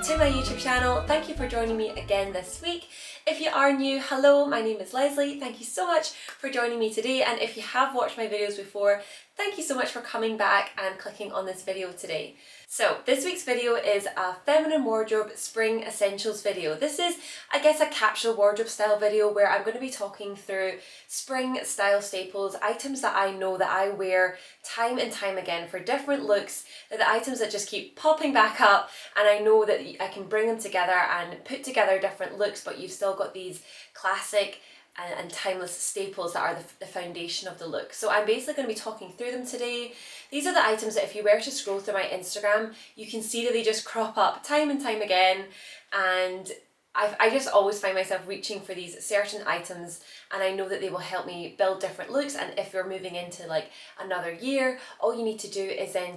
to my YouTube channel. Thank you for joining me again this week. If you are new, hello, my name is Lesley. Thank you so much for joining me today, and if you have watched my videos before, thank you so much for coming back and clicking on this video today. So this week's video is a feminine wardrobe spring essentials video. This is, I guess, a capsule wardrobe style video where I'm going to be talking through spring style staples, items that I know that I wear time and time again for different looks. They're the items that just keep popping back up, and I know that I can bring them together and put together different looks, but you've still got these classic and timeless staples that are the foundation of the look. So I'm basically going to be talking through them today. These are the items that if you were to scroll through my Instagram, you can see that they just crop up time and time again, and I just always find myself reaching for these certain items, and I know that they will help me build different looks. And if you're moving into like another year, all you need to do is then,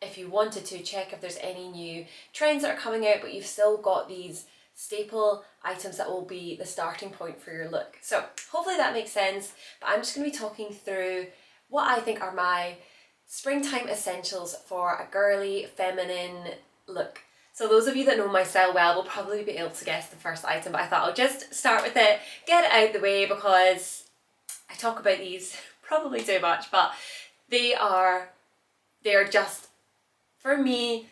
if you wanted to, check if there's any new trends that are coming out, but you've still got these staple items that will be the starting point for your look. So hopefully that makes sense, but I'm just going to be talking through what I think are my springtime essentials for a girly, feminine look. So those of you that know my style well will probably be able to guess the first item, but I thought I'll just start with it, get it out of the way, because I talk about these probably too much, but they are just, for me,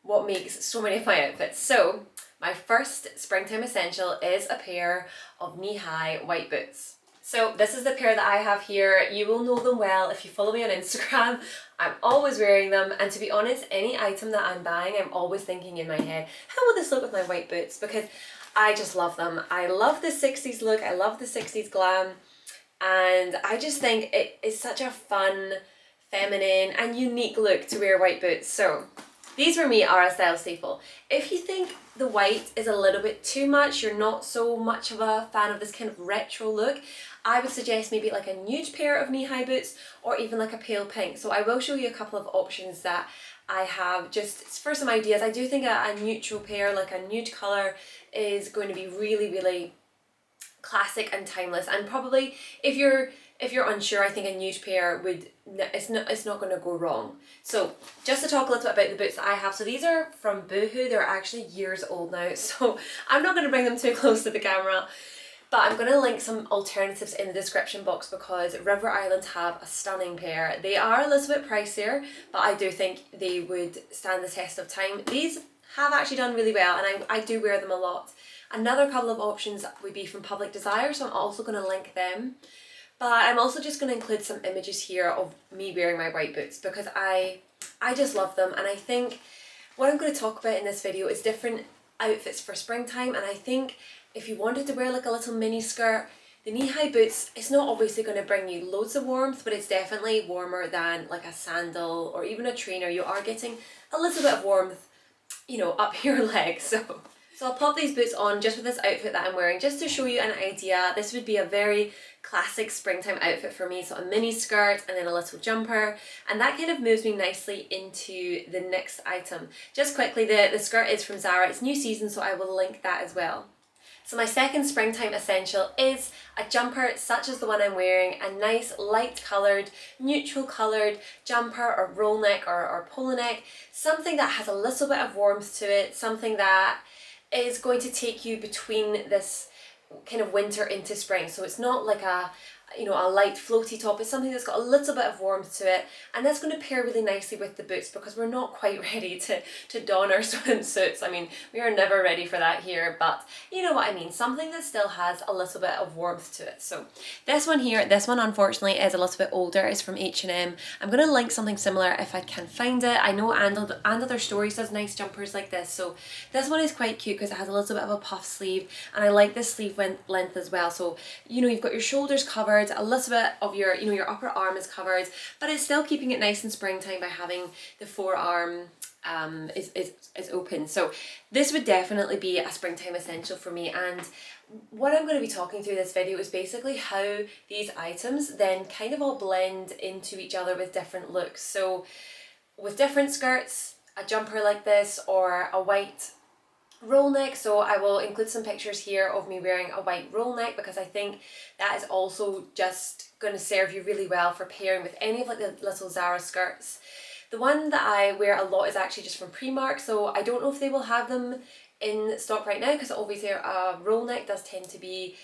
what makes so many of my outfits. So my first springtime essential is a pair of knee-high white boots. So this is the pair that I have here. You will know them well if you follow me on Instagram. I'm always wearing them, and to be honest, any item that I'm buying, I'm always thinking in my head, how will this look with my white boots? Because I just love them. I love the 60s look, I love the 60s glam, and I just think it is such a fun, feminine and unique look to wear white boots. So these for me are a style staple. If you think the white is a little bit too much, you're not so much of a fan of this kind of retro look, I would suggest maybe like a nude pair of knee-high boots, or even like a pale pink. So I will show you a couple of options that I have just for some ideas. I do think a neutral pair, like a nude colour, is going to be really, really classic and timeless, and probably if you're unsure, I think a nude pair would, it's not going to go wrong. So just to talk a little bit about the boots that I have, so these are from Boohoo. They're actually years old now, so I'm not going to bring them too close to the camera, but I'm going to link some alternatives in the description box because River Island have a stunning pair. They are a little bit pricier, but I do think they would stand the test of time. These have actually done really well, and I do wear them a lot. Another couple of options would be from Public Desire, so I'm also going to link them. But I'm also just going to include some images here of me wearing my white boots because I just love them, and I think what I'm going to talk about in this video is different outfits for springtime. And I think if you wanted to wear like a little mini skirt, the knee-high boots, it's not obviously going to bring you loads of warmth, but it's definitely warmer than like a sandal or even a trainer. You are getting a little bit of warmth, you know, up your legs. So I'll pop these boots on just with this outfit that I'm wearing, just to show you an idea. This would be a very classic springtime outfit for me. So a mini skirt and then a little jumper, and that kind of moves me nicely into the next item. Just quickly, the skirt is from Zara. It's new season, so I will link that as well. So my second springtime essential is a jumper such as the one I'm wearing, a nice light coloured, neutral coloured jumper or roll neck or polo neck, something that has a little bit of warmth to it, something that is going to take you between this kind of winter into spring. So it's not like a light floaty top. It's something that's got a little bit of warmth to it, and that's going to pair really nicely with the boots because we're not quite ready to don our swimsuits. I mean, we are never ready for that here, but you know what I mean, something that still has a little bit of warmth to it. So this one here, this one unfortunately is a little bit older. It's from H&M. I'm going to link something similar if I can find it. I know and Other Stories does nice jumpers like this, so this one is quite cute because it has a little bit of a puff sleeve, and I like this sleeve length as well. So you know, you've got your shoulders covered, a little bit of your, you know, your upper arm is covered, but it's still keeping it nice in springtime by having the forearm is open. So this would definitely be a springtime essential for me, and what I'm going to be talking through this video is basically how these items then kind of all blend into each other with different looks. So with different skirts, a jumper like this, or a white roll neck. So I will include some pictures here of me wearing a white roll neck because I think that is also just going to serve you really well for pairing with any of like the little Zara skirts. The one that I wear a lot is actually just from Primark, so I don't know if they will have them in stock right now, because obviously a roll neck does tend to be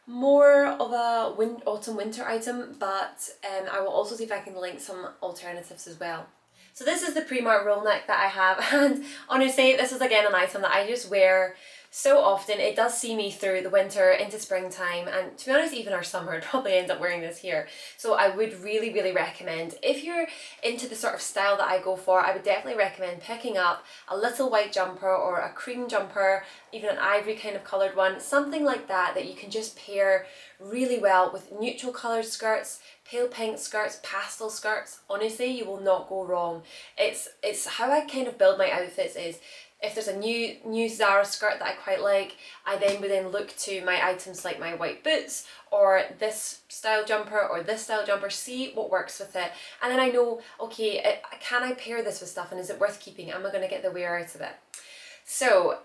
more of a autumn winter item, but I will also see if I can link some alternatives as well. So this is the Primark roll neck that I have, and honestly this is again an item that I just wear so often. It does see me through the winter into springtime, and to be honest even our summer I'd probably end up wearing this here. So I would really recommend, if you're into the sort of style that I go for, I would definitely recommend picking up a little white jumper or a cream jumper, even an ivory kind of coloured one, something like that that you can just pair really well with neutral coloured skirts, pale pink skirts, pastel skirts. Honestly, you will not go wrong. It's how I kind of build my outfits is, if there's a new Zara skirt that I quite like, I then would look to my items like my white boots or this style jumper or this style jumper, see what works with it, and then I know, okay, can I pair this with stuff and is it worth keeping? Am I going to get the wear out of it? So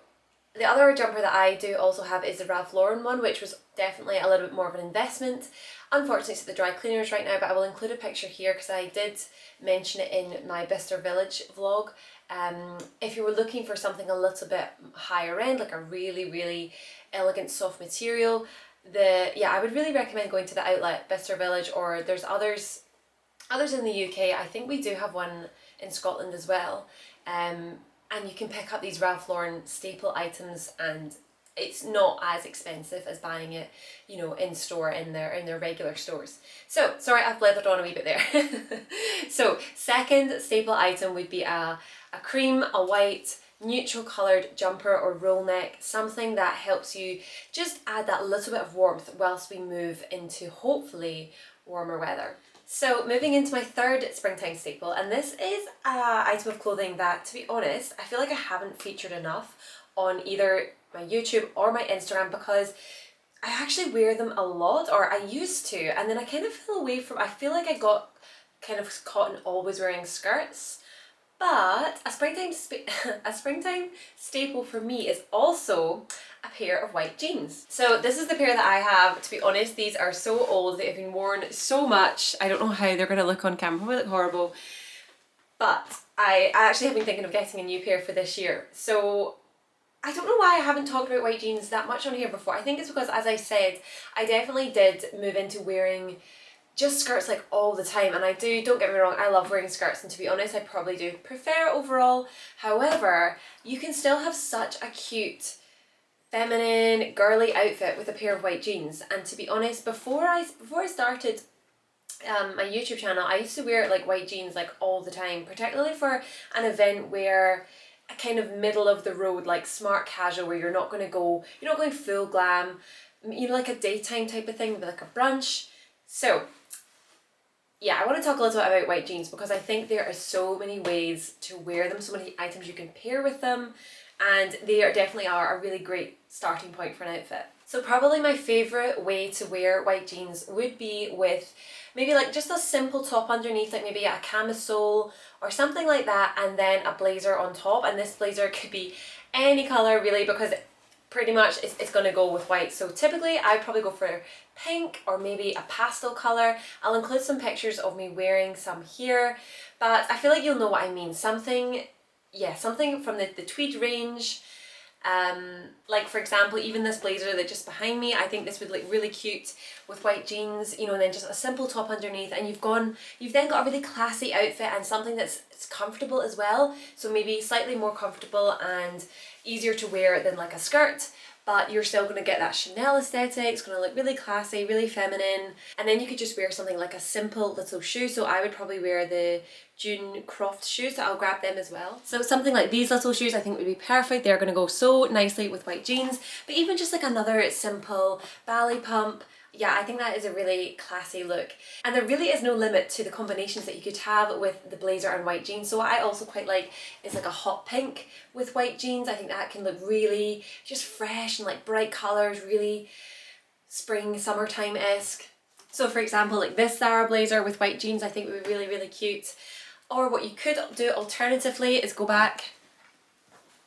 the other jumper that I do also have is the Ralph Lauren one, which was definitely a little bit more of an investment. Unfortunately it's at the dry cleaners right now, but I will include a picture here because I did mention it in my Bicester Village vlog. If you were looking for something a little bit higher end, like a really elegant soft material, I would really recommend going to the outlet Bicester Village, or there's others in the UK. I think we do have one in Scotland as well. And you can pick up these Ralph Lauren staple items and it's not as expensive as buying it, you know, in store in their regular stores. So, sorry, I've blethered on a wee bit there. So, second staple item would be a cream, a white, neutral coloured jumper or roll neck, something that helps you just add that little bit of warmth whilst we move into hopefully warmer weather. So moving into my third springtime staple, and this is an item of clothing that, to be honest, I feel like I haven't featured enough on either my YouTube or my Instagram, because I actually wear them a lot, or I used to, and then I kind of fell away from, I feel like I got kind of caught in always wearing skirts. But a springtime staple for me is also a pair of white jeans. So this is the pair that I have. To be honest, these are so old, they have been worn so much. I don't know how they're going to look on camera, probably look horrible. But I actually have been thinking of getting a new pair for this year. So I don't know why I haven't talked about white jeans that much on here before. I think it's because, as I said, I definitely did move into wearing just skirts like all the time, and don't get me wrong, I love wearing skirts, and to be honest I probably do prefer it overall. However, you can still have such a cute feminine girly outfit with a pair of white jeans. And to be honest, before I started my YouTube channel, I used to wear like white jeans like all the time, particularly for an event where a kind of middle of the road, like smart casual, where you're not going full glam, you know, like a daytime type of thing, maybe like a brunch. So yeah, I want to talk a little bit about white jeans because I think there are so many ways to wear them, so many items you can pair with them, and they definitely are a really great starting point for an outfit. So probably my favourite way to wear white jeans would be with maybe like just a simple top underneath, like maybe a camisole or something like that, and then a blazer on top. And this blazer could be any colour really, because pretty much it's going to go with white. So typically I'd probably go for pink or maybe a pastel colour. I'll include some pictures of me wearing some here, but I feel like you'll know what I mean. Something from the Tweed range. Like for example, even this blazer that's just behind me, I think this would look really cute with white jeans, you know, and then just a simple top underneath, and you've then got a really classy outfit and something that's comfortable as well. So maybe slightly more comfortable and easier to wear than like a skirt, but you're still going to get that Chanel aesthetic. It's going to look really classy, really feminine. And then you could just wear something like a simple little shoe. So I would probably wear the June Croft shoes, so I'll grab them as well. So something like these little shoes I think would be perfect. They're going to go so nicely with white jeans, but even just like another simple ballet pump, yeah, I think that is a really classy look. And there really is no limit to the combinations that you could have with the blazer and white jeans. So what I also quite like is like a hot pink with white jeans. I think that can look really just fresh and like bright colours, really spring, summertime-esque. So for example, like this Zara blazer with white jeans I think would be really cute. Or what you could do alternatively is go back,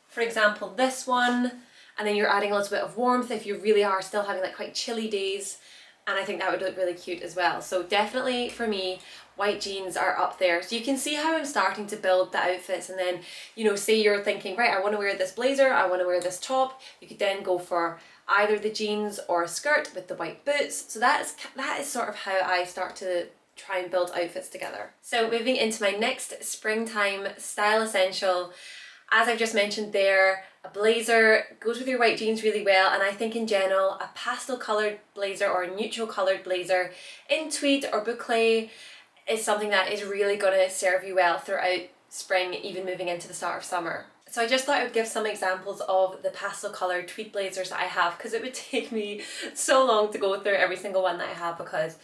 for example, this one, and then you're adding a little bit of warmth if you really are still having like quite chilly days, and I think that would look really cute as well. So definitely for me, white jeans are up there. So you can see how I'm starting to build the outfits, and then, you know, say you're thinking, right, I want to wear this blazer, I want to wear this top, you could then go for either the jeans or a skirt with the white boots. So that is sort of how I start to try and build outfits together. So moving into my next springtime style essential, as I've just mentioned there, a blazer goes with your white jeans really well, and I think in general a pastel coloured blazer or a neutral coloured blazer in tweed or boucle is something that is really going to serve you well throughout spring, even moving into the start of summer. So I just thought I would give some examples of the pastel coloured tweed blazers that I have, because it would take me so long to go through every single one that I have, because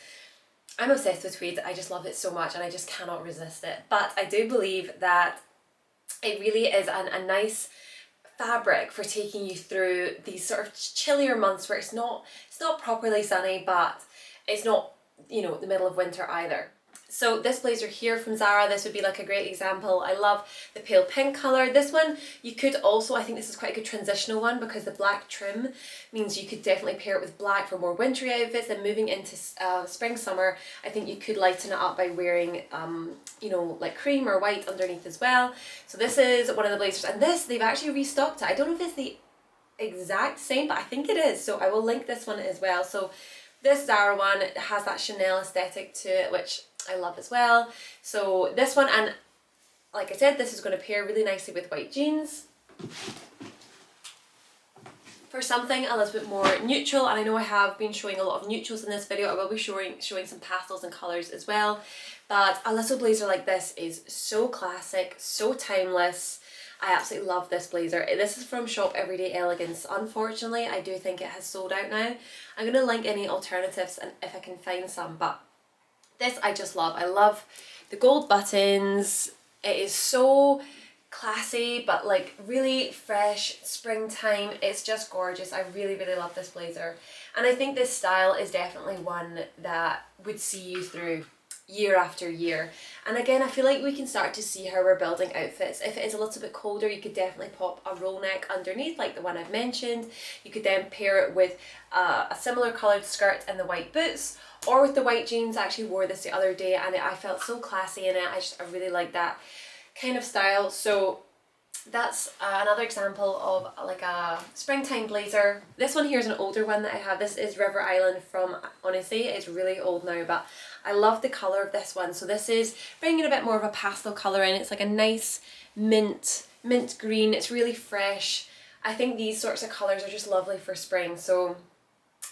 I'm obsessed with tweed. I just love it so much and I just cannot resist it. But I do believe that it really is a nice fabric for taking you through these sort of chillier months where it's not properly sunny, but it's not, you know, the middle of winter either. So this blazer here from Zara, this would be like a great example. I love the pale pink colour. This one, you could also, I think this is quite a good transitional one, because the black trim means you could definitely pair it with black for more wintry outfits. And moving into spring, summer, I think you could lighten it up by wearing, you know, like cream or white underneath as well. So this is one of the blazers, and this, they've actually restocked it. I don't know if it's the exact same, but I think it is. So I will link this one as well. So this Zara one has that Chanel aesthetic to it, which I love as well. So this one, and like I said, this is going to pair really nicely with white jeans. For something a little bit more neutral, and I know I have been showing a lot of neutrals in this video, I will be showing some pastels and colours as well, but a little blazer like this is so classic, so timeless. I absolutely love this blazer. This is from Shop Everyday Elegance. Unfortunately, I do think it has sold out now. I'm going to link any alternatives and if I can find some, but this I just love. I love the gold buttons. It is so classy, but like really fresh, springtime. It's just gorgeous. I really, really love this blazer. And I think this style is definitely one that would see you through year after year. And again, I feel like we can start to see how we're building outfits. If it is a little bit colder, you could definitely pop a roll neck underneath like the one I've mentioned. You could then pair it with a similar coloured skirt and the white boots, or with the white jeans. I actually wore this the other day and I felt so classy in it. I really like that kind of style. So that's another example of like a springtime blazer. This one here is an older one that I have. This is River Island from, honestly, it's really old now, but I love the colour of this one. So this is bringing a bit more of a pastel colour in. It's like a nice mint green. It's really fresh. I think these sorts of colours are just lovely for spring. So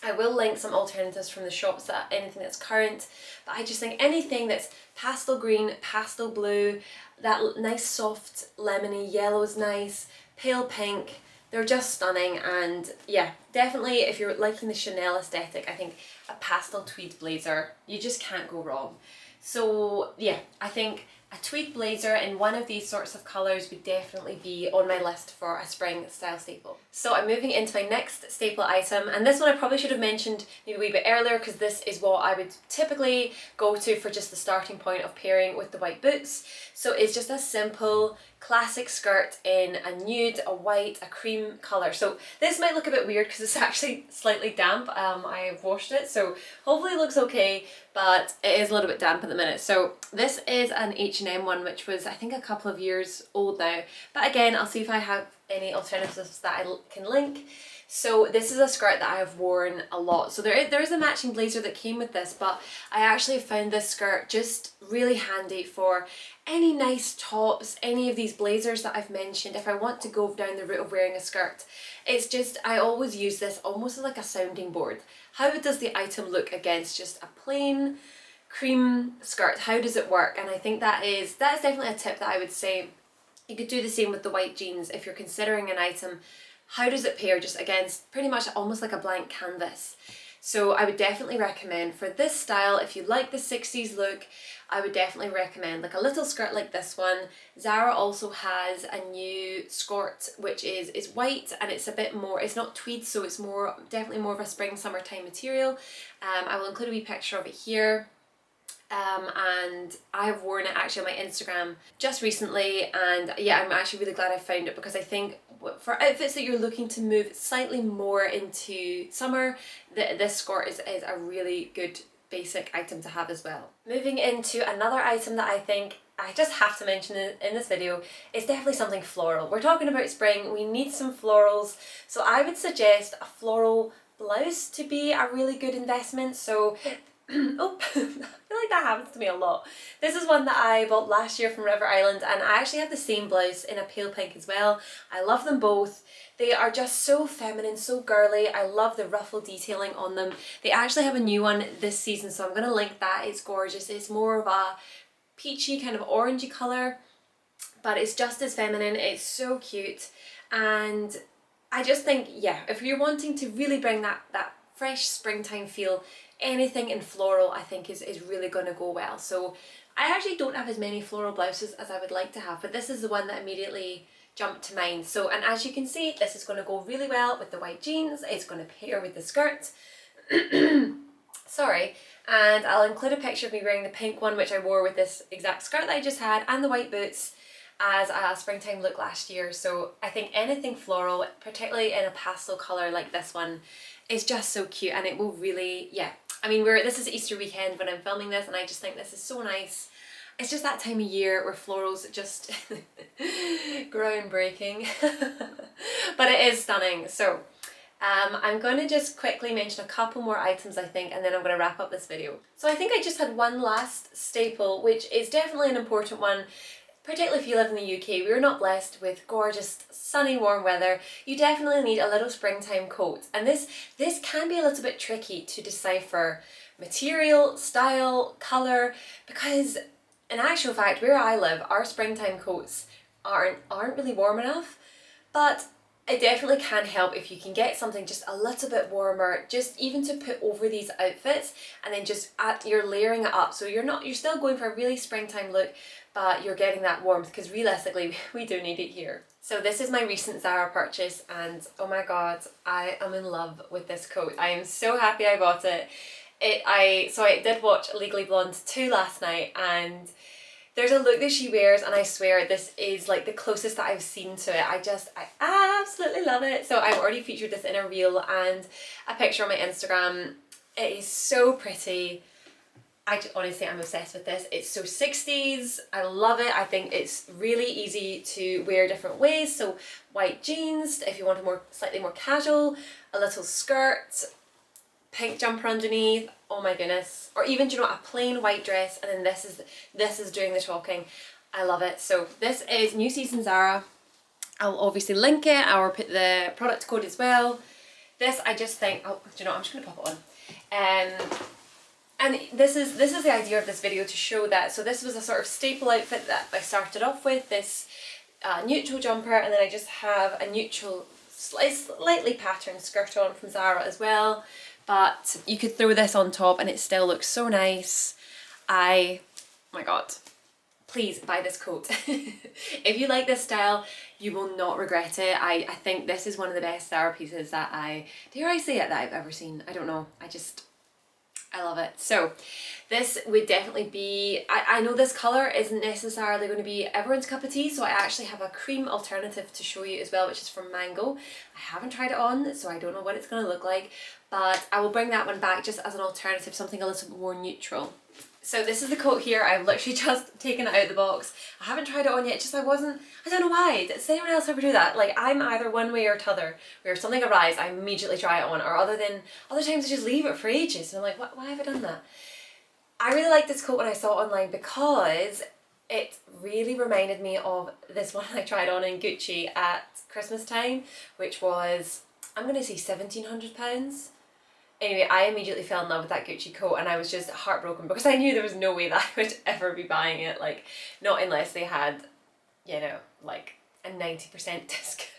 I will link some alternatives from the shops, that anything that's current, but I just think anything that's pastel green, pastel blue, that nice soft lemony yellow is nice, pale pink, they're just stunning. And yeah, definitely if you're liking the Chanel aesthetic, I think a pastel tweed blazer, you just can't go wrong. So yeah, I think a tweed blazer in one of these sorts of colours would definitely be on my list for a spring style staple. So I'm moving into my next staple item, and this one I probably should have mentioned maybe a wee bit earlier, because this is what I would typically go to for just the starting point of pairing with the white boots. So it's just a simple classic skirt in a nude, a white, a cream colour. So this might look a bit weird because it's actually slightly damp. I've washed it, so hopefully it looks okay, but it is a little bit damp at the minute. So this is an H&M one, which was I think a couple of years old now, but again, I'll see if I have any alternatives that I can link. So this is a skirt that I have worn a lot. So there is a matching blazer that came with this, but I actually found this skirt just really handy for any nice tops, any of these blazers that I've mentioned. If I want to go down the route of wearing a skirt, it's just, I always use this almost as like a sounding board. How does the item look against just a plain cream skirt? How does it work? And I think that is definitely a tip that I would say. You could do the same with the white jeans if you're considering an item. How does it pair just against pretty much almost like a blank canvas? So I would definitely recommend for this style, if you like the 60s look, I would definitely recommend like a little skirt like this one. Zara also has a new skirt which is white, and it's a bit more, it's not tweed, so it's more, definitely more of a spring summertime material. I will include a wee picture of it here. And I have worn it actually on my Instagram just recently, and yeah, I'm actually really glad I found it, because I think for outfits that you're looking to move slightly more into summer, this skirt is a really good basic item to have as well. Moving into another item that I think I just have to mention in this video is definitely something floral. We're talking about spring, we need some florals, so I would suggest a floral blouse to be a really good investment. So oh, I feel like that happens to me a lot. This is one that I bought last year from River Island, and I actually have the same blouse in a pale pink as well. I love them both. They are just so feminine, so girly. I love the ruffle detailing on them. They actually have a new one this season, so I'm going to link that. It's gorgeous. It's more of a peachy kind of orangey colour, but it's just as feminine. It's so cute, and I just think, yeah, if you're wanting to really bring that fresh springtime feel, anything in floral I think is really going to go well. So I actually don't have as many floral blouses as I would like to have, but this is the one that immediately jumped to mind. So, and as you can see, this is going to go really well with the white jeans. It's going to pair with the skirt. Sorry. And I'll include a picture of me wearing the pink one, which I wore with this exact skirt that I just had, and the white boots as a springtime look last year. So I think anything floral, particularly in a pastel colour like this one, is just so cute, and it will really, yeah. I mean, this is Easter weekend when I'm filming this, and I just think this is so nice. It's just that time of year where florals just groundbreaking, but it is stunning. So I'm going to just quickly mention a couple more items, I think, and then I'm going to wrap up this video. So I think I just had one last staple, which is definitely an important one, particularly if you live in the UK. We're not blessed with gorgeous, sunny, warm weather. You definitely need a little springtime coat. And this can be a little bit tricky to decipher material, style, colour, because in actual fact, where I live, our springtime coats aren't really warm enough, but it definitely can help if you can get something just a little bit warmer, just even to put over these outfits, and then just you're layering it up. So you're still going for a really springtime look, but you're getting that warmth, because realistically we do need it here. So this is my recent Zara purchase, and oh my god, I am in love with this coat. I am so happy I bought it. So I did watch Legally Blonde 2 last night, and there's a look that she wears, and I swear this is like the closest that I've seen to it. I absolutely love it. So I've already featured this in a reel and a picture on my Instagram. It is so pretty. Honestly, I'm obsessed with this. It's so 60s. I love it. I think it's really easy to wear different ways. So white jeans, if you want a slightly more casual, a little skirt, pink jumper underneath, oh my goodness, or even, do you know, a plain white dress, and then this is doing the talking. I love it. So this is New Season Zara. I'll obviously link it. I'll put the product code as well. This, I just think, oh, do you know, I'm just gonna pop it on. And this is the idea of this video, to show that. So this was a sort of staple outfit that I started off with, this neutral jumper, and then I just have a neutral, slightly patterned skirt on from Zara as well. But you could throw this on top and it still looks so nice. Oh my god, please buy this coat. If you like this style, you will not regret it. I think this is one of the best Zara pieces that dare I say it, that I've ever seen. I don't know, I love it. So this would definitely be, I know this colour isn't necessarily going to be everyone's cup of tea, so I actually have a cream alternative to show you as well, which is from Mango. I haven't tried it on, so I don't know what it's going to look like, but I will bring that one back just as an alternative, something a little bit more neutral. So this is the coat here. I've literally just taken it out of the box. I haven't tried it on yet, I don't know why. Does anyone else ever do that? Like, I'm either one way or t'other, where if something arrives, I immediately try it on, or other times I just leave it for ages, and I'm like, why have I done that? I really liked this coat when I saw it online because it really reminded me of this one I tried on in Gucci at Christmas time, which was, I'm going to say £1,700. Anyway, I immediately fell in love with that Gucci coat, and I was just heartbroken because I knew there was no way that I would ever be buying it, like, not unless they had, you know, like a 90% discount.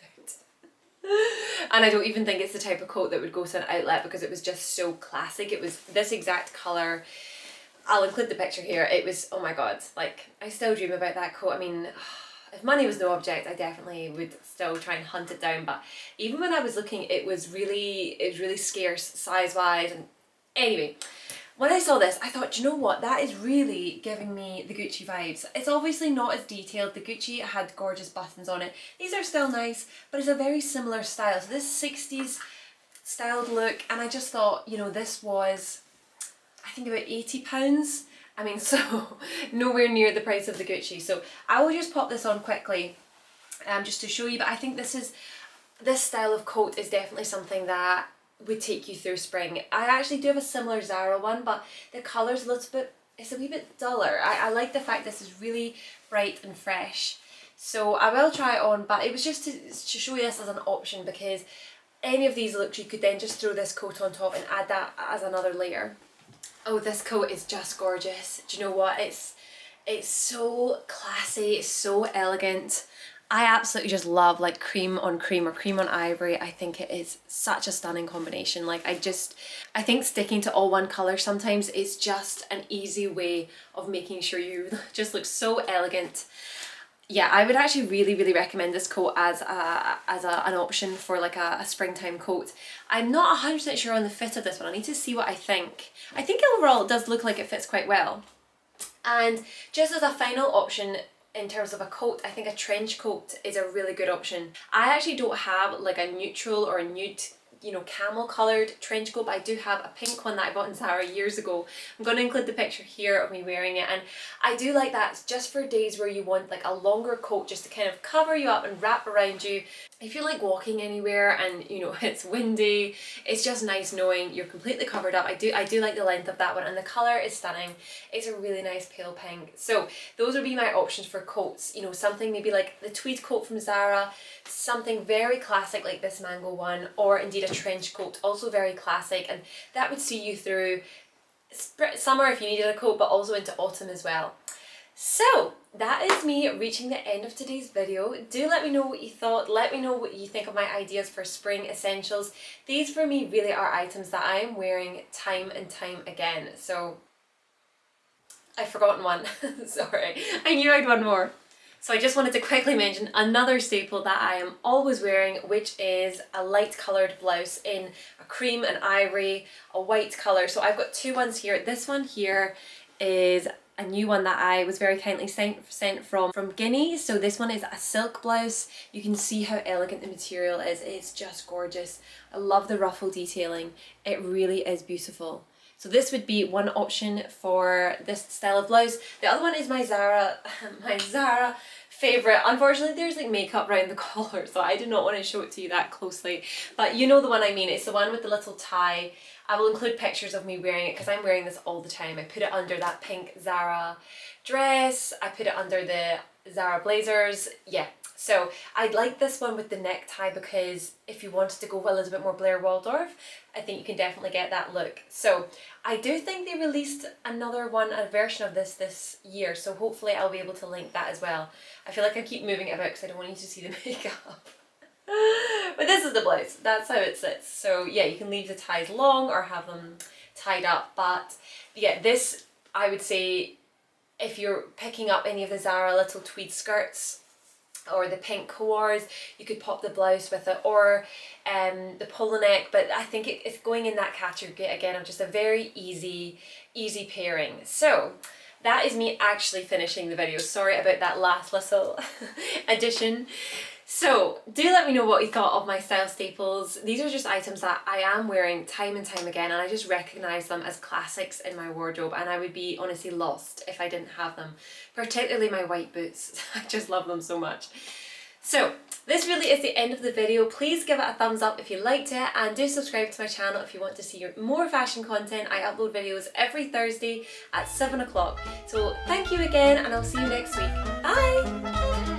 And I don't even think it's the type of coat that would go to an outlet, because it was just so classic. It was this exact colour. I'll include the picture here. It was, oh my god, like, I still dream about that coat. I mean, if money was no object, I definitely would still try and hunt it down, but even when I was looking, it was really scarce size-wise. And anyway, when I saw this, I thought, do you know what, that is really giving me the Gucci vibes. It's obviously not as detailed. The Gucci had gorgeous buttons on it. These are still nice, but it's a very similar style. So this 60s styled look, and I just thought, you know, this was, I think about £80. I mean, so nowhere near the price of the Gucci. So I will just pop this on quickly just to show you, but I think this style of coat is definitely something that would take you through spring. I actually do have a similar Zara one, but the colour's it's a wee bit duller. I like the fact this is really bright and fresh. So I will try it on, but it was just to show you this as an option, because any of these looks you could then just throw this coat on top and add that as another layer. Oh, this coat is just gorgeous. Do you know what? It's so classy, it's so elegant. I absolutely just love like cream on cream or cream on ivory. I think it is such a stunning combination. Like I think sticking to all one colour sometimes is just an easy way of making sure you just look so elegant. Yeah, I would actually really recommend this coat as an option for like a springtime coat. I'm not 100% sure on the fit of this one. I need to see what I think. I think overall it does look like it fits quite well. And just as a final option in terms of a coat, I think a trench coat is a really good option. I actually don't have like a neutral or a nude, you know, camel coloured trench coat, but I do have a pink one that I bought in Zara years ago. I'm going to include the picture here of me wearing it, and I do like that. It's just for days where you want like a longer coat just to kind of cover you up and wrap around you. If you're like walking anywhere and you know it's windy, it's just nice knowing you're completely covered up. I do like the length of that one, and the colour is stunning. It's a really nice pale pink. So those would be my options for coats. You know, something maybe like the tweed coat from Zara, something very classic like this mango one, or indeed a trench coat, also very classic, and that would see you through summer if you needed a coat, but also into autumn as well. So that is me reaching the end of today's video. Do let me know what you thought. Let me know what you think of my ideas for spring essentials. These for me really are items that I am wearing time and time again. So I've forgotten one. Sorry, I knew I had one more. So I just wanted to quickly mention another staple that I am always wearing, which is a light coloured blouse in a cream and ivory, a white colour. So I've got two ones here. This one here is a new one that I was very kindly sent from Guinea. So this one is a silk blouse. You can see how elegant the material is. It's just gorgeous. I love the ruffle detailing. It really is beautiful. So this would be one option for this style of blouse. The other one is my Zara favourite. Unfortunately, there's like makeup around the collar, so I do not want to show it to you that closely. But you know the one I mean. It's the one with the little tie. I will include pictures of me wearing it because I'm wearing this all the time. I put it under that pink Zara dress. I put it under the Zara blazers. Yeah. So I like this one with the necktie because if you wanted to go a little bit more Blair Waldorf, I think you can definitely get that look. So I do think they released another one, a version of this year, so hopefully I'll be able to link that as well. I feel like I keep moving it about because I don't want you to see the makeup. But this is the blouse, that's how it sits. So yeah, you can leave the ties long or have them tied up, but yeah, this I would say if you're picking up any of the Zara little tweed skirts or the pink cord, you could pop the blouse with it, or the polo neck, but I think it's going in that category again of just a very easy pairing. So that is me actually finishing the video. Sorry about that last little addition. So do let me know what you thought of my style staples. These are just items that I am wearing time and time again, and I just recognise them as classics in my wardrobe, and I would be honestly lost if I didn't have them. Particularly my white boots. I just love them so much. So this really is the end of the video. Please give it a thumbs up if you liked it, and do subscribe to my channel if you want to see more fashion content. I upload videos every Thursday at 7 o'clock. So thank you again, and I'll see you next week. Bye!